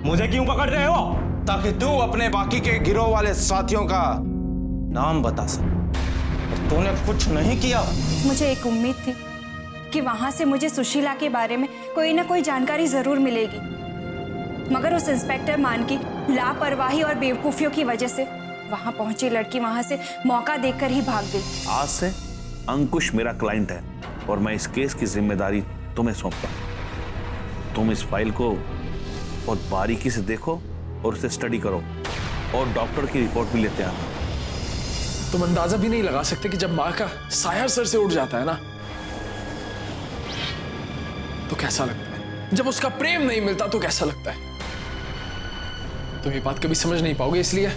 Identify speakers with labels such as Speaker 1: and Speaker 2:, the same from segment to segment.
Speaker 1: मुझे क्यों पकड़ रहे हो?
Speaker 2: ताकि तू अपने बाकी के गिरोह वाले साथियों का नाम बता सके। और तूने कुछ नहीं किया।
Speaker 3: मुझे एक उम्मीद थी कि वहां से मुझे सुशीला के बारे में कोई ना कोई जानकारी जरूर मिलेगी, मगर उस इंस्पेक्टर मान की लापरवाही और बेवकूफियों की वजह से वहां पहुंची लड़की वहां से मौका देखकर ही भाग गई।
Speaker 4: आज से अंकुश मेरा क्लाइंट है और मैं इस केस की जिम्मेदारी तुम्हें सौंपता हूं। तुम इस फाइल को बहुत बारीकी से देखो और उसे स्टडी करो और डॉक्टर की रिपोर्ट भी लेते आना।
Speaker 5: तुम अंदाजा भी नहीं लगा सकते कि जब माँ का साया सर से उड़ जाता है ना, तो कैसा लगता है। जब उसका प्रेम नहीं मिलता तो कैसा लगता है। तुम ये बात कभी समझ नहीं पाओगे, इसलिए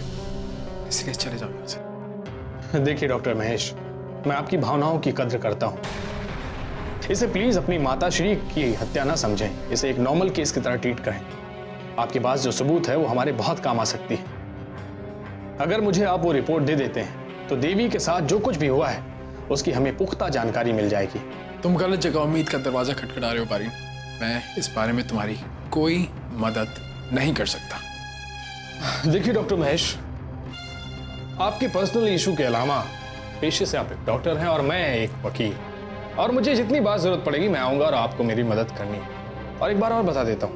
Speaker 5: चले जाओ यहाँ से।
Speaker 6: देखिए डॉक्टर महेश, मैं आपकी भावनाओं की कद्र करता हूं। इसे प्लीज अपनी माताश्री की हत्या ना समझें, इसे एक नॉर्मल केस की तरह ट्रीट करें। आपके पास जो सबूत है वो हमारे बहुत काम आ सकती है। अगर मुझे आप वो रिपोर्ट दे देते हैं तो देवी के साथ जो कुछ भी हुआ है उसकी हमें पुख्ता जानकारी मिल जाएगी।
Speaker 5: तुम गलत जगह उम्मीद का दरवाजा खटखटा रहे हो पारीन। मैं इस बारे में तुम्हारी कोई मदद नहीं कर सकता।
Speaker 6: देखिए डॉक्टर महेश, आपके पर्सनल इशू के अलावा पेशे से आप एक डॉक्टर हैं और मैं एक वकील, और मुझे जितनी बार जरूरत पड़ेगी मैं आऊंगा और आपको मेरी मदद करनी है। और एक बार और बता देता हूं,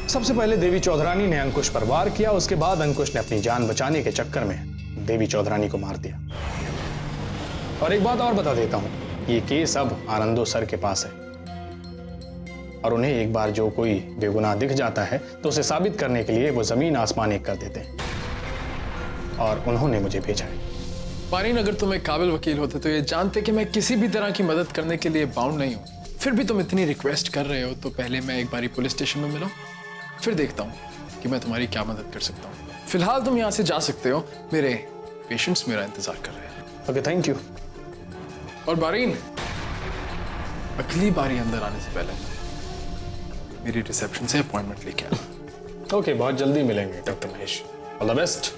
Speaker 6: सबसे पहले देवी चौधरानी ने अंकुश पर वार किया, उसके बाद अंकुश ने अपनी जान बचाने के चक्कर में देवी चौधरानी को मार दिया। और एक बात और बता देता हूं, ये केस अब आनंदो सर के पास है और उन्हें एक बार जो कोई बेगुनाह दिख जाता है तो उसे साबित करने के लिए वो जमीन आसमान एक कर देते हैं, और उन्होंने मुझे भेजा है।
Speaker 5: पारीन, अगर तुम एक काबिल वकील होते तो ये जानते कि मैं किसी भी तरह की मदद करने के लिए बाउंड नहीं हूं। फिर भी तुम इतनी रिक्वेस्ट कर रहे हो तो पहले मैं एक बारी पुलिस स्टेशन में मिलूं, फिर देखता हूं कि मैं तुम्हारी क्या मदद कर सकता हूं। फिलहाल तुम यहां से जा सकते हो, मेरे पेशेंट्स मेरा इंतजार कर रहे हैं।
Speaker 6: Okay, thank you.
Speaker 5: और बारीन, अगली बारी अंदर आने से पहले मेरी रिसेप्शन से अपॉइंटमेंट लेके आना।
Speaker 6: ओके, बहुत जल्दी मिलेंगे doctor Mahesh. All the best.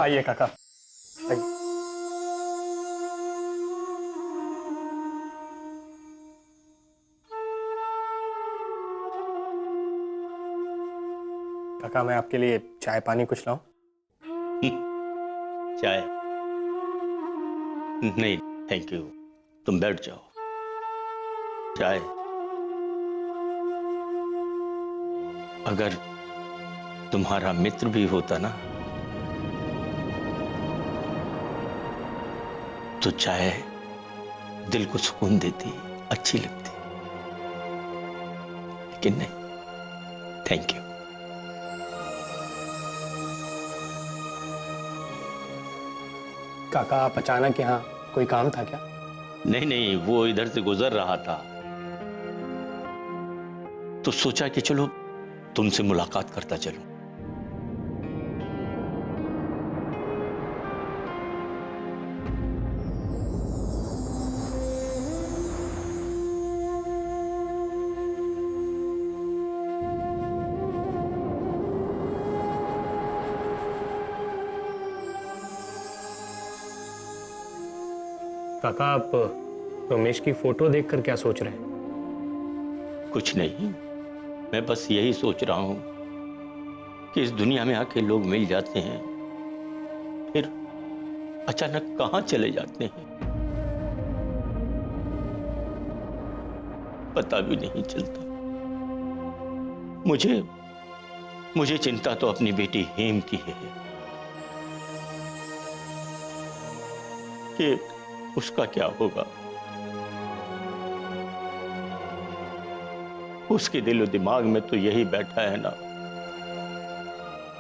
Speaker 6: आइए काका, आइए। काका, मैं आपके लिए चाय पानी कुछ लाऊं?
Speaker 7: चाय नहीं थैंक यू, तुम बैठ जाओ। चाय अगर तुम्हारा मित्र भी होता ना तो चाय दिल को सुकून देती, अच्छी लगती, लेकिन नहीं, थैंक यू।
Speaker 6: काका, आप अचानक यहाँ, कोई काम था क्या?
Speaker 7: नहीं, वो इधर से गुजर रहा था तो सोचा कि चलो तुमसे मुलाकात करता चलूं।
Speaker 6: काका, आप रमेश की फोटो देखकर क्या सोच रहे हैं?
Speaker 7: कुछ नहीं, मैं बस यही सोच रहा हूं कि इस दुनिया में आके लोग मिल जाते हैं, फिर अचानक कहां चले जाते हैं पता भी नहीं चलता। मुझे चिंता तो अपनी बेटी हेम की है कि उसका क्या होगा। उसके दिलो दिमाग में तो यही बैठा है ना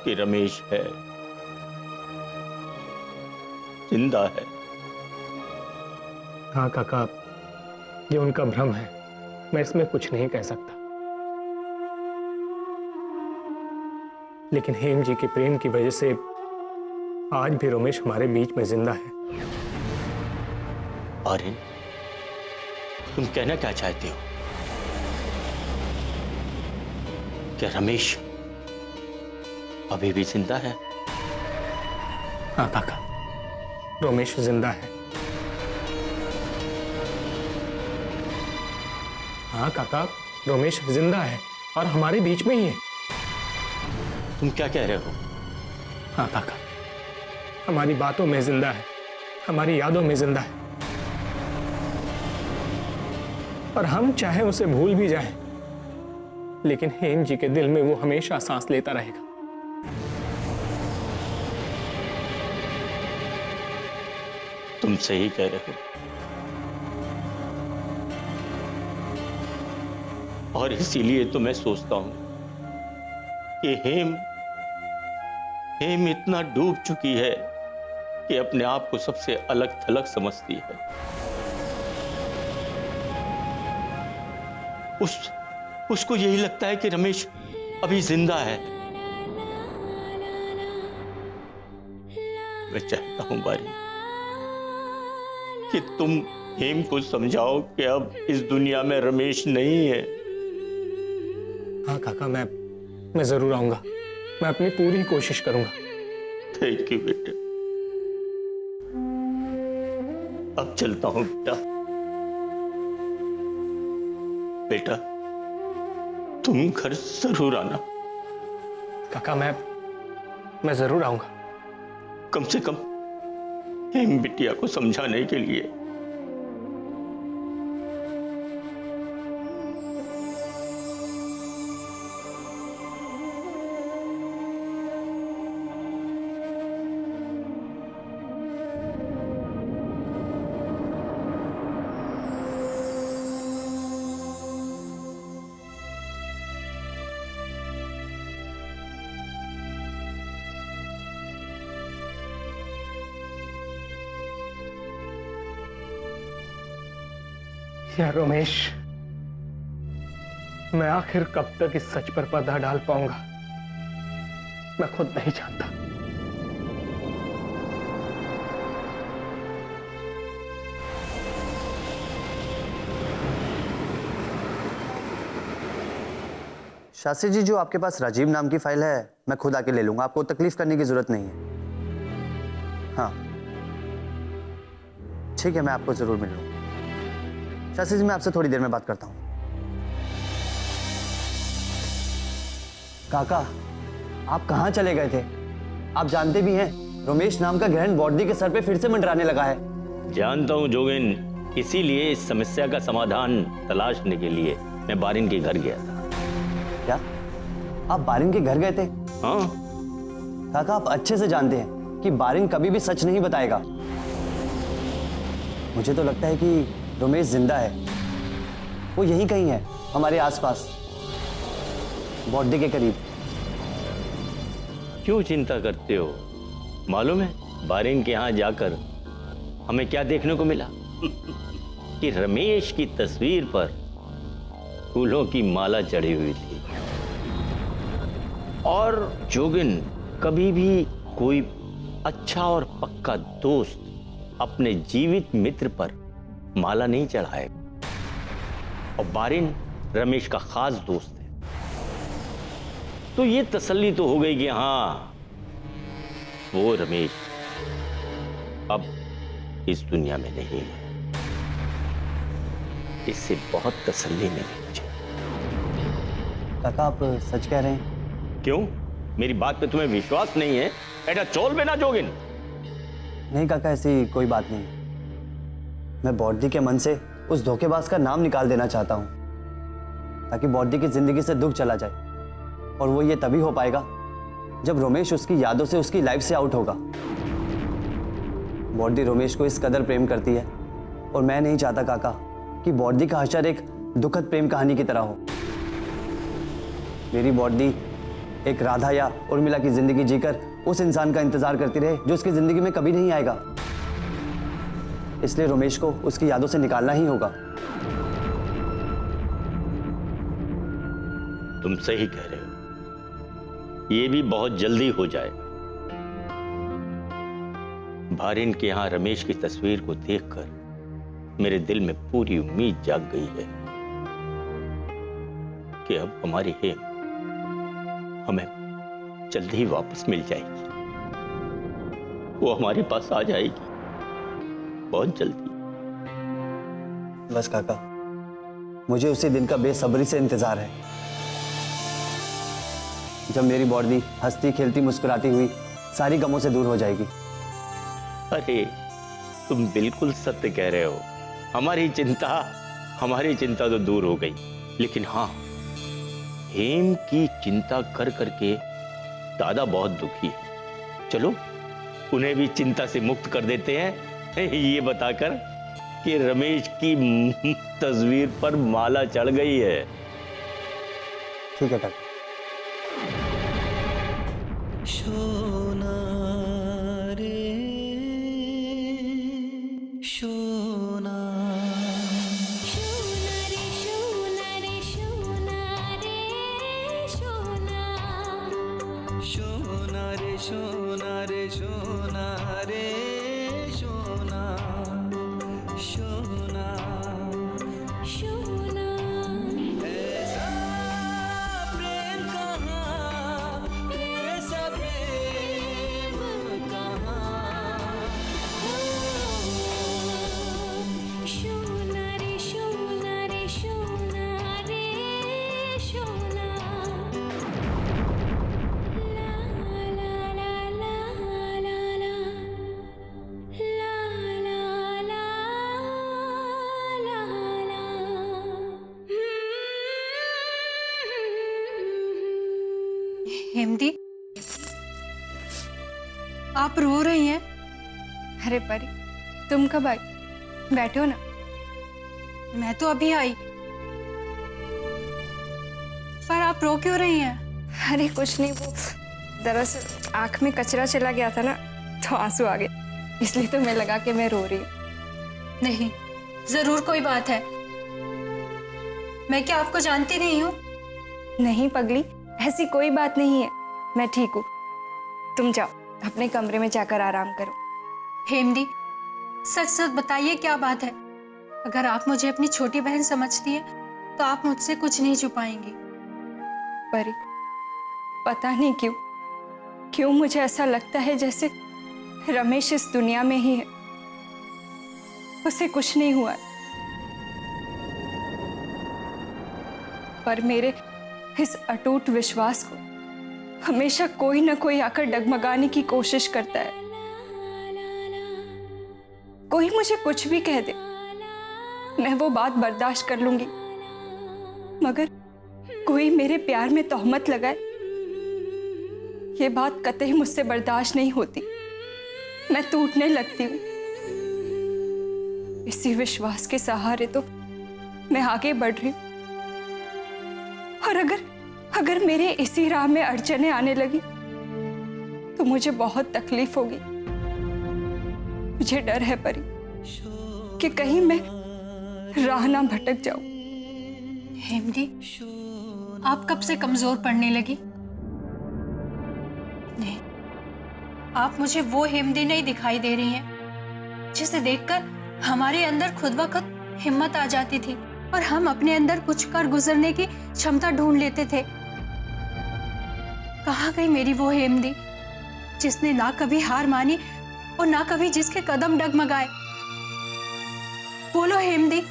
Speaker 7: कि रमेश है, जिंदा है।
Speaker 6: हाँ काका, ये उनका भ्रम है, मैं इसमें कुछ नहीं कह सकता। लेकिन हेम जी के प्रेम की वजह से आज भी रमेश हमारे बीच में जिंदा है।
Speaker 7: आर्यन, तुम कहना क्या चाहते हो? क्या रमेश अभी भी जिंदा है?
Speaker 6: हाँ काका, रोमेश जिंदा है। हाँ काका, रोमेश जिंदा है और हमारे बीच में ही है।
Speaker 7: तुम क्या कह रहे हो?
Speaker 6: हाँ काका, हमारी बातों में जिंदा है, हमारी यादों में जिंदा है, और हम चाहे उसे भूल भी जाएं, लेकिन हेम जी के दिल में वो हमेशा सांस लेता रहेगा।
Speaker 7: तुम सही कह रहे हो, और इसीलिए तो मैं सोचता हूं कि हेम इतना डूब चुकी है कि अपने आप को सबसे अलग थलग समझती है। उसको यही लगता है कि रमेश अभी जिंदा है। मैं चाहता हूं बारी कि तुम हेम को समझाओ कि अब इस दुनिया में रमेश नहीं है।
Speaker 6: हाँ काका, मैं जरूर आऊंगा, मैं अपनी पूरी कोशिश करूंगा।
Speaker 7: थैंक यू बेटा। अब चलता हूं बेटा। बेटा तुम घर जरूर आना।
Speaker 6: काका मैं जरूर आऊंगा।
Speaker 7: कम से कम हेम बिटिया को समझाने के लिए।
Speaker 6: या रोमेश, मैं आखिर कब तक इस सच पर पर्दा डाल पाऊंगा, मैं खुद नहीं जानता।
Speaker 1: शास्त्री जी, जो आपके पास राजीव नाम की फाइल है, मैं खुद आके ले लूंगा, आपको तकलीफ करने की जरूरत नहीं है। हाँ ठीक है, मैं आपको जरूर मिल लूंगा। शास्त्री जी, मैं आपसे थोड़ी देर में बात करता हूं। काका, आप कहां चले गए थे? आप जानते भी हैं रोमेश नाम का ग्रहण बॉडी के सर पे फिर से मंडराने लगा है।
Speaker 7: जानता हूं जोगिन, इसीलिए इस समस्या का समाधान तलाशने के लिए मैं बारिन के घर गया था।
Speaker 1: क्या आप बारिन के घर गए थे?
Speaker 7: हाँ
Speaker 1: काका, आप अच्छे से जानते हैं कि बारिन कभी भी सच नहीं बताएगा। मुझे तो लगता है कि रोमेश जिंदा है, वो यहीं कहीं है, हमारे आसपास, बॉडी के करीब।
Speaker 7: क्यों चिंता करते हो? मालूम है बारिन के यहां जाकर हमें क्या देखने को मिला? कि रमेश की तस्वीर पर फूलों की माला चढ़ी हुई थी। और जोगिन, कभी भी कोई अच्छा और पक्का दोस्त अपने जीवित मित्र पर माला नहीं चढ़ाए, और बारिन रमेश का खास दोस्त है। तो ये तसल्ली तो हो गई कि हाँ, वो रमेश अब इस दुनिया में नहीं है। इससे बहुत तसल्ली मिली मुझे।
Speaker 1: काका, आप सच कह रहे हैं?
Speaker 7: क्यों, मेरी बात पे तुम्हें विश्वास नहीं है? बेटा चोल बेना जोगिन।
Speaker 1: नहीं काका, ऐसी कोई बात नहीं। मैं बॉडी के मन से उस धोखेबाज का नाम निकाल देना चाहता हूं, ताकि बॉडी की जिंदगी से दुख चला जाए, और वो ये तभी हो पाएगा जब रोमेश उसकी यादों से, उसकी लाइफ से आउट होगा। बॉडी रोमेश को इस कदर प्रेम करती है, और मैं नहीं चाहता काका कि बॉडी का हशर एक दुखद प्रेम कहानी की तरह हो। मेरी बॉडी एक राधा या उर्मिला की जिंदगी जीकर उस इंसान का इंतजार करती रहे जो उसकी जिंदगी में कभी नहीं आएगा। इसलिए रोमेश को उसकी यादों से निकालना ही होगा।
Speaker 7: तुम सही कह रहे हो, ये भी बहुत जल्दी हो जाएगा। बारिन के यहां रमेश की तस्वीर को देखकर मेरे दिल में पूरी उम्मीद जाग गई है कि अब हमारी हेम हमें जल्दी ही वापस मिल जाएगी। वो हमारे पास आ जाएगी बहुत जल्दी।
Speaker 1: बस काका, मुझे उसी दिन का बेसब्री से इंतजार है जब मेरी बॉडी हंसती खेलती मुस्कुराती हुई सारी गमों से दूर हो जाएगी।
Speaker 7: अरे तुम बिल्कुल सत्य कह रहे हो। हमारी चिंता तो दूर हो गई, लेकिन हाँ, हेम की चिंता कर करके दादा बहुत दुखी है। चलो उन्हें भी चिंता से मुक्त कर देते हैं ये बताकर कि रमेश की तस्वीर पर माला चढ़ गई है।
Speaker 1: ठीक है काका।
Speaker 3: हेमदी, आप रो रही हैं? अरे परी, तुम कब आई? बैठो ना। मैं तो अभी आई। पर आप रो क्यों रही हैं? अरे कुछ नहीं, वो दरअसल आंख में कचरा चला गया था ना, तो आंसू आ गए, इसलिए तो मैं लगा के मैं रो रही हूँ। नहीं, जरूर कोई बात है। मैं क्या आपको जानती नहीं हूँ? नहीं पगली, ऐसी कोई बात नहीं है, मैं ठीक हूँ। तुम जाओ अपने कमरे में जाकर आराम करो। हेमदी, सच सच बताइए क्या बात है? अगर आप मुझे अपनी छोटी बहन समझती हैं तो आप मुझसे कुछ नहीं छुपाएंगी। परी, पता नहीं क्यों मुझे ऐसा लगता है जैसे रमेश इस दुनिया में ही है, उसे कुछ नहीं हुआ। पर मेरे इस अटूट विश्वास को हमेशा कोई ना कोई आकर डगमगाने की कोशिश करता है। कोई मुझे कुछ भी कह दे, मैं वो बात बर्दाश्त कर लूंगी, मगर कोई मेरे प्यार में तोहमत लगाए, ये बात कतई मुझसे बर्दाश्त नहीं होती। मैं टूटने लगती हूँ। इसी विश्वास के सहारे तो मैं आगे बढ़ रही हूँ, और अगर मेरे इसी राह में अड़चने आने लगी तो मुझे बहुत तकलीफ होगी। मुझे डर है परी कि कहीं मैं राह ना भटक जाऊं। हेमदी, आप कब से कमजोर पड़ने लगी? नहीं, आप मुझे वो हेमदी नहीं दिखाई दे रही हैं जिसे देखकर हमारे अंदर खुद ब खुद हिम्मत आ जाती थी और हम अपने अंदर कुछ कर गुजरने की क्षमता ढूंढ लेते थे। कहाँ गई मेरी वो हेमदी जिसने ना कभी हार मानी और ना कभी जिसके कदम डगमगाए? बोलो हेमदी।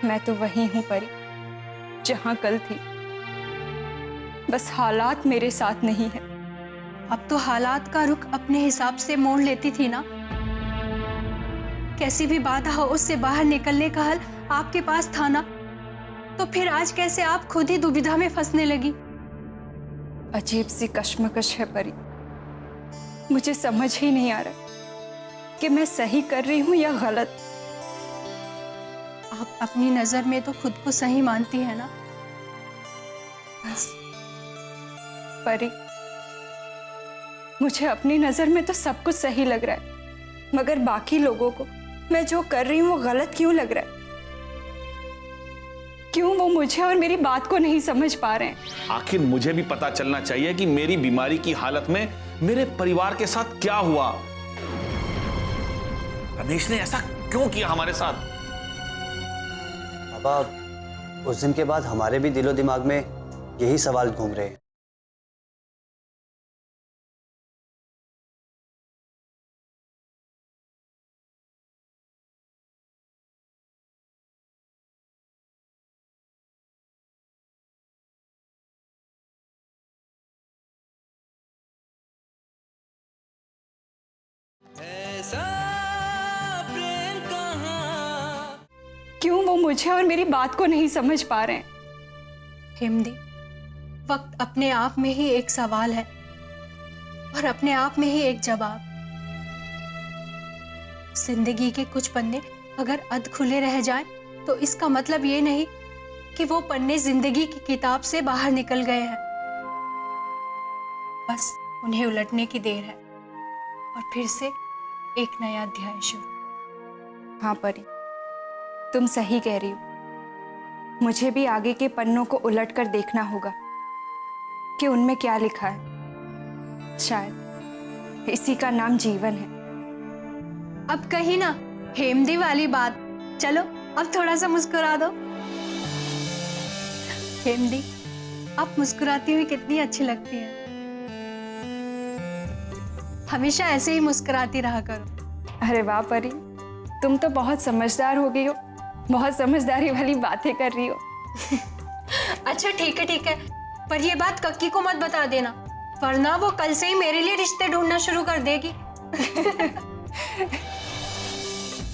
Speaker 3: मैं तो वही हूं परी, जहां कल थी, बस हालात मेरे साथ नहीं है। अब तो हालात का रुख अपने हिसाब से मोड़ लेती थी ना। कैसी भी बाधा हो उससे बाहर निकलने का हल आपके पास था ना, तो फिर आज कैसे आप खुद ही दुविधा में फंसने लगी? अजीब सी कश्मकश है परी, मुझे समझ ही नहीं आ रहा कि मैं सही कर रही हूं या गलत। आप अपनी नजर में तो खुद को सही मानती है ना? बस परी, मुझे अपनी नजर में तो सब कुछ सही लग रहा है, मगर बाकी लोगों को मैं जो कर रही हूं वो गलत क्यों लग रहा है? क्यों वो मुझे और मेरी बात को नहीं समझ पा रहे हैं?
Speaker 4: आखिर मुझे भी पता चलना चाहिए कि मेरी बीमारी की हालत में मेरे परिवार के साथ क्या हुआ। रमेश ने ऐसा क्यों किया हमारे साथ?
Speaker 1: बाबा, उस दिन के बाद हमारे भी दिलो दिमाग में यही सवाल घूम रहे हैं।
Speaker 3: मुझे और मेरी बात को नहीं समझ पा रहे हैं।
Speaker 8: हिमदी, वक्त अपने आप में ही एक सवाल है और अपने आप में ही एक जवाब। जिंदगी के कुछ पन्ने अगर अध खुले रह जाएं, तो इसका मतलब ये नहीं कि वो पन्ने जिंदगी की किताब से बाहर निकल गए हैं। बस उन्हें उलटने की देर है और फिर से एक नया अध्याय शुरू।
Speaker 3: हाँ परी, तुम सही कह रही हो। मुझे भी आगे के पन्नों को उलट कर देखना होगा कि उनमें क्या लिखा है। शायद इसी का नाम जीवन है।
Speaker 8: अब कही ना हेमदी वाली बात। चलो अब थोड़ा सा मुस्कुरा दो। हेमदी, आप मुस्कुराती हुई कितनी अच्छी लगती है। हमेशा ऐसे ही मुस्कुराती रहा करो।
Speaker 3: अरे वाह परी, तुम तो बहुत समझदार हो गई हो। बहुत समझदारी वाली बातें कर रही हो।
Speaker 8: अच्छा ठीक है, पर ये बात कक्की को मत बता देना, वरना वो कल से ही मेरे लिए रिश्ते ढूंढना शुरू कर देगी।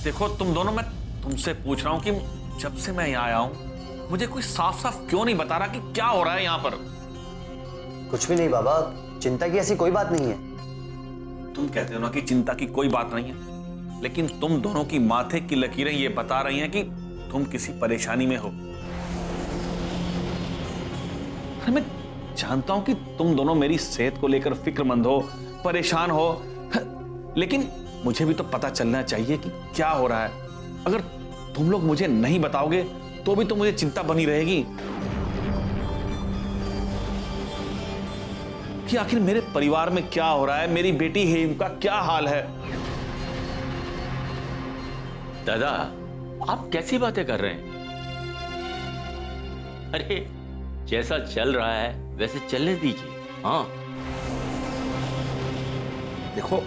Speaker 4: देखो तुम दोनों, मैं तुमसे पूछ रहा हूं कि जब से मैं यहाँ आया हूं मुझे कोई साफ साफ क्यों नहीं बता रहा कि क्या हो रहा है यहाँ पर।
Speaker 1: कुछ भी नहीं बाबा, चिंता की ऐसी कोई बात नहीं है।
Speaker 4: तुम कहते हो ना कि चिंता की कोई बात नहीं है, लेकिन तुम दोनों की माथे की लकीरें ये बता रही हैं कि तुम किसी परेशानी में हो। अरे मैं जानता हूं कि तुम दोनों मेरी सेहत को लेकर फिक्रमंद हो, परेशान हो, लेकिन मुझे भी तो पता चलना चाहिए कि क्या हो रहा है। अगर तुम लोग मुझे नहीं बताओगे तो भी तो मुझे चिंता बनी रहेगी कि आखिर मेरे परिवार में क्या हो रहा है, मेरी बेटी हेम का क्या हाल है।
Speaker 7: दादा, आप कैसी बातें कर रहे हैं? अरे जैसा चल रहा है वैसे चलने दीजिए। हाँ,
Speaker 4: देखो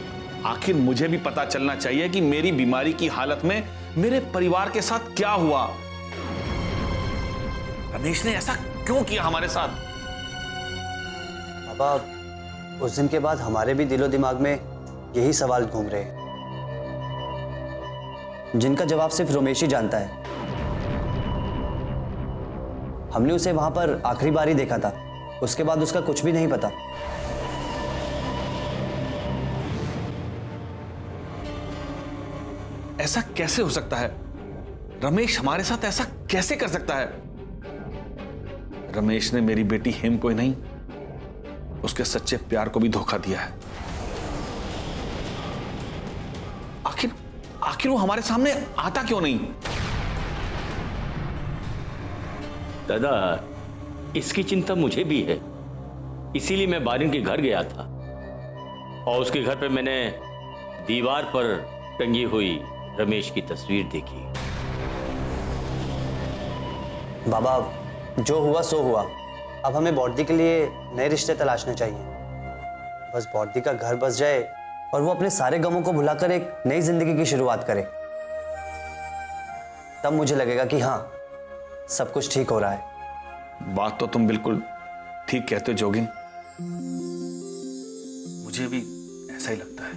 Speaker 4: आखिर मुझे भी पता चलना चाहिए कि मेरी बीमारी की हालत में मेरे परिवार के साथ क्या हुआ। रमेश ने ऐसा क्यों किया हमारे साथ?
Speaker 1: बाबा, उस दिन के बाद हमारे भी दिलो दिमाग में यही सवाल घूम रहे हैं, जिनका जवाब सिर्फ रमेश ही जानता है। हमने उसे वहां पर आखिरी बार ही देखा था, उसके बाद उसका कुछ भी नहीं पता।
Speaker 4: ऐसा कैसे हो सकता है? रमेश हमारे साथ ऐसा कैसे कर सकता है? रमेश ने मेरी बेटी हेम को ही नहीं, उसके सच्चे प्यार को भी धोखा दिया है। आखिर वो हमारे सामने आता क्यों नहीं?
Speaker 7: दादा, इसकी चिंता मुझे भी है। इसीलिए मैं बारिन के घर गया था और उसके घर पे मैंने दीवार पर टंगी हुई रमेश की तस्वीर देखी।
Speaker 1: बाबा, जो हुआ सो हुआ। अब हमें बॉडी के लिए नए रिश्ते तलाशने चाहिए। बस बॉडी का घर बस जाए और वो अपने सारे गमों को भुलाकर एक नई जिंदगी की शुरुआत करे, तब मुझे लगेगा कि हाँ, सब कुछ ठीक हो रहा है।
Speaker 4: बात तो तुम बिल्कुल ठीक कहते हो जोगिन, मुझे भी ऐसा ही लगता है।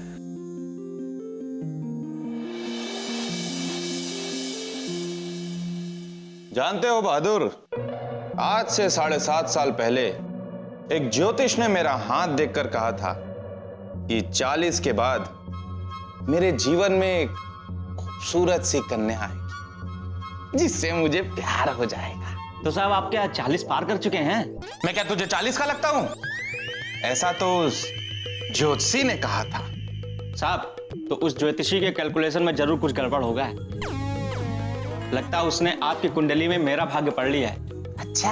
Speaker 2: जानते हो बहादुर, आज से 7.5 साल पहले एक ज्योतिष ने मेरा हाथ देखकर कहा था कि 40 के बाद मेरे जीवन में एक खूबसूरत सी कन्या आएगी जिससे मुझे प्यार हो जाएगा।
Speaker 9: तो साहब आप क्या 40 पार कर चुके हैं?
Speaker 2: मैं क्या तुझे 40 का लगता हूं? ऐसा तो उस ज्योतिषी ने कहा था।
Speaker 9: साहब, तो उस ज्योतिषी के कैलकुलेशन में जरूर कुछ गड़बड़ होगा है। लगता है उसने आपकी कुंडली में मेरा भाग्य पढ़ लिया है।
Speaker 2: अच्छा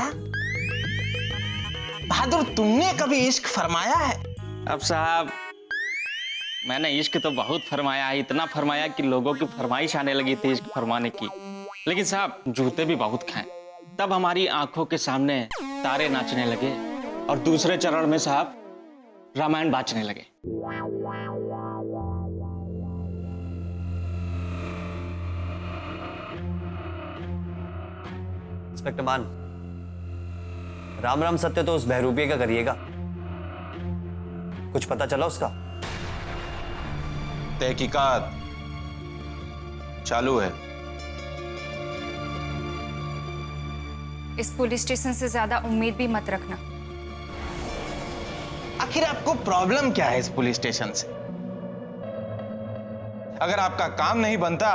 Speaker 2: बहादुर, तुमने कभी इश्क फरमाया है?
Speaker 9: अब साहब, मैंने इश्क तो बहुत फरमाया है, इतना फरमाया कि लोगों की फरमाइश आने लगी थी इश्क फरमाने की। लेकिन साहब जूते भी बहुत खाए, तब हमारी आंखों के सामने तारे नाचने लगे और दूसरे चरण में साहब रामायण बाचने लगे।
Speaker 1: इंस्पेक्टर मान, राम राम सत्य तो उस बहरूपिये का करिएगा। कुछ पता चला उसका?
Speaker 2: तहकीकात चालू है।
Speaker 3: इस पुलिस स्टेशन से ज्यादा उम्मीद भी मत रखना।
Speaker 2: आखिर आपको प्रॉब्लम क्या है इस पुलिस स्टेशन से? अगर आपका काम नहीं बनता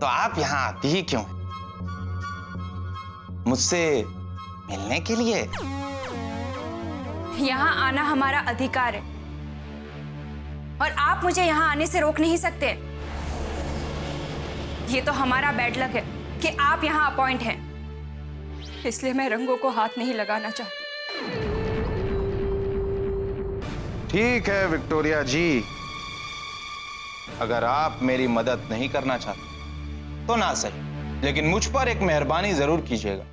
Speaker 2: तो आप यहां आती ही क्यों? मुझसे मिलने के लिए?
Speaker 3: यहाँ आना हमारा अधिकार है और आप मुझे यहाँ आने से रोक नहीं सकते। ये तो हमारा बैड लक है कि आप यहाँ अपॉइंट हैं, इसलिए मैं रंगों को हाथ नहीं लगाना चाहती।
Speaker 2: ठीक है विक्टोरिया जी, अगर आप मेरी मदद नहीं करना चाहते तो ना सही, लेकिन मुझ पर एक मेहरबानी जरूर कीजिएगा।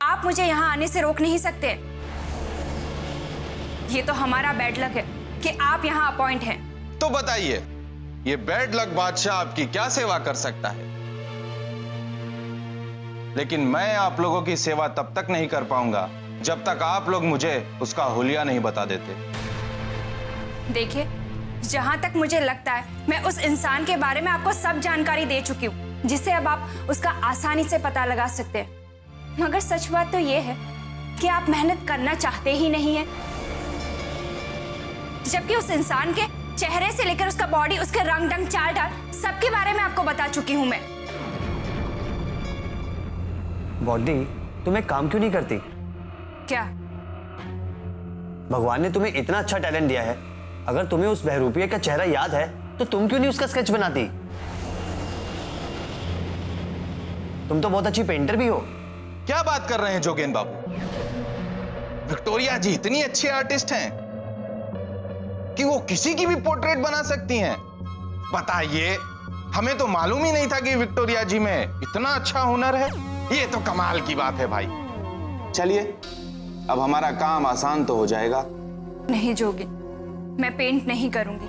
Speaker 3: आप मुझे यहाँ आने से रोक नहीं सकते। ये तो हमारा बैड लक है कि आप यहाँ अपॉइंट हैं।
Speaker 2: तो बताइए, ये बैड लक बादशाह आपकी क्या सेवा कर सकता है? लेकिन मैं आप लोगों की सेवा तब तक नहीं कर पाऊंगा जब तक आप लोग मुझे उसका हुलिया नहीं बता देते।
Speaker 3: देखिए, जहां तक मुझे लगता है मैं उस इंसान के बारे में आपको सब जानकारी दे चुकी हूँ, जिससे अब आप उसका आसानी से पता लगा सकते हैं। मगर सच बात तो ये है कि आप मेहनत करना चाहते ही नहीं हैं, जबकि उस इंसान के चेहरे से लेकर उसका बॉडी, उसके रंग ढंग, चाल ढाल, सबके बारे में आपको बता चुकी हूं मैं।
Speaker 1: बॉडी, तुम एक काम क्यों नहीं करती?
Speaker 3: क्या?
Speaker 1: भगवान ने तुम्हें इतना अच्छा टैलेंट दिया है, अगर तुम्हें उस बहरूपिया का चेहरा याद है तो तुम क्यों नहीं उसका स्केच बनाती? तुम तो बहुत अच्छी पेंटर भी हो।
Speaker 2: क्या बात कर रहे हैं जोगेन बाबू? विक्टोरिया जी इतनी अच्छी आर्टिस्ट हैं कि वो किसी की भी पोर्ट्रेट बना सकती हैं। बताइए, हमें तो मालूम ही नहीं था कि विक्टोरिया जी में इतना अच्छा हुनर है। ये तो कमाल की बात है भाई। चलिए, अब हमारा काम आसान तो हो जाएगा।
Speaker 3: नहीं जोगी, मैं पेंट नहीं करूंगी,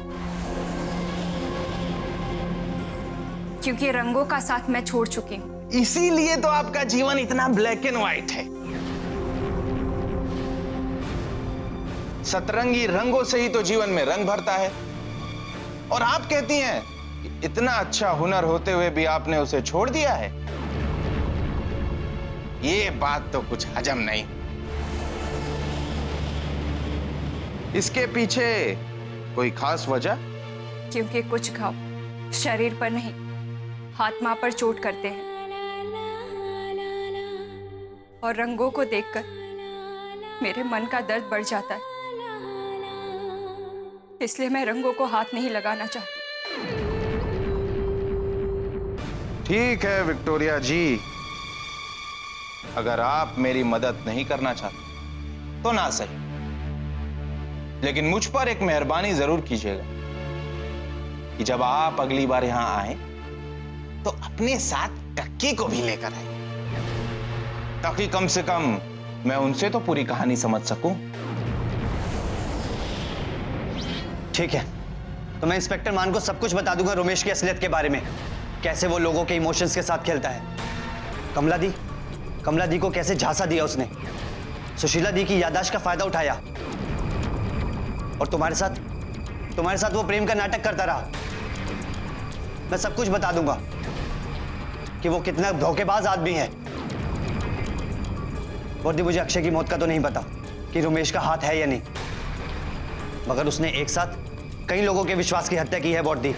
Speaker 3: क्योंकि रंगों का साथ मैं छोड़ चुकी हूं।
Speaker 2: इसीलिए तो आपका जीवन इतना ब्लैक एंड व्हाइट है। सतरंगी रंगों से ही तो जीवन में रंग भरता है। और आप कहती हैं कि इतना अच्छा हुनर होते हुए भी आपने उसे छोड़ दिया है। ये बात तो कुछ हजम नहीं। इसके पीछे कोई खास वजह?
Speaker 3: क्योंकि कुछ घाव शरीर पर नहीं, आत्मा पर चोट करते हैं, और रंगों को देखकर मेरे मन का दर्द बढ़ जाता है। इसलिए मैं रंगों को हाथ नहीं लगाना चाहती।
Speaker 2: ठीक है विक्टोरिया जी, अगर आप मेरी मदद नहीं करना चाहते तो ना सही, लेकिन मुझ पर एक मेहरबानी जरूर कीजिएगा कि जब आप अगली बार यहां आए तो अपने साथ टक्की को भी लेकर आए, ताकि कम से कम मैं उनसे तो पूरी कहानी समझ सकूं।
Speaker 1: ठीक है, तो मैं इंस्पेक्टर मान को सब कुछ बता दूंगा रोमेश की असलियत के बारे में, कैसे वो लोगों के इमोशंस के साथ खेलता है। कमला दी को कैसे झांसा दिया उसने, सुशीला दी की याददाश्त का फायदा उठाया, और तुम्हारे साथ वो प्रेम का नाटक करता रहा। मैं सब कुछ बता दूंगा कि वो कितना धोखेबाज आदमी है। वर्दी, मुझे अक्षय की मौत का तो नहीं पता कि रोमेश का हाथ है या नहीं, मगर उसने एक साथ कई लोगों के विश्वास की हत्या की है वर्दी।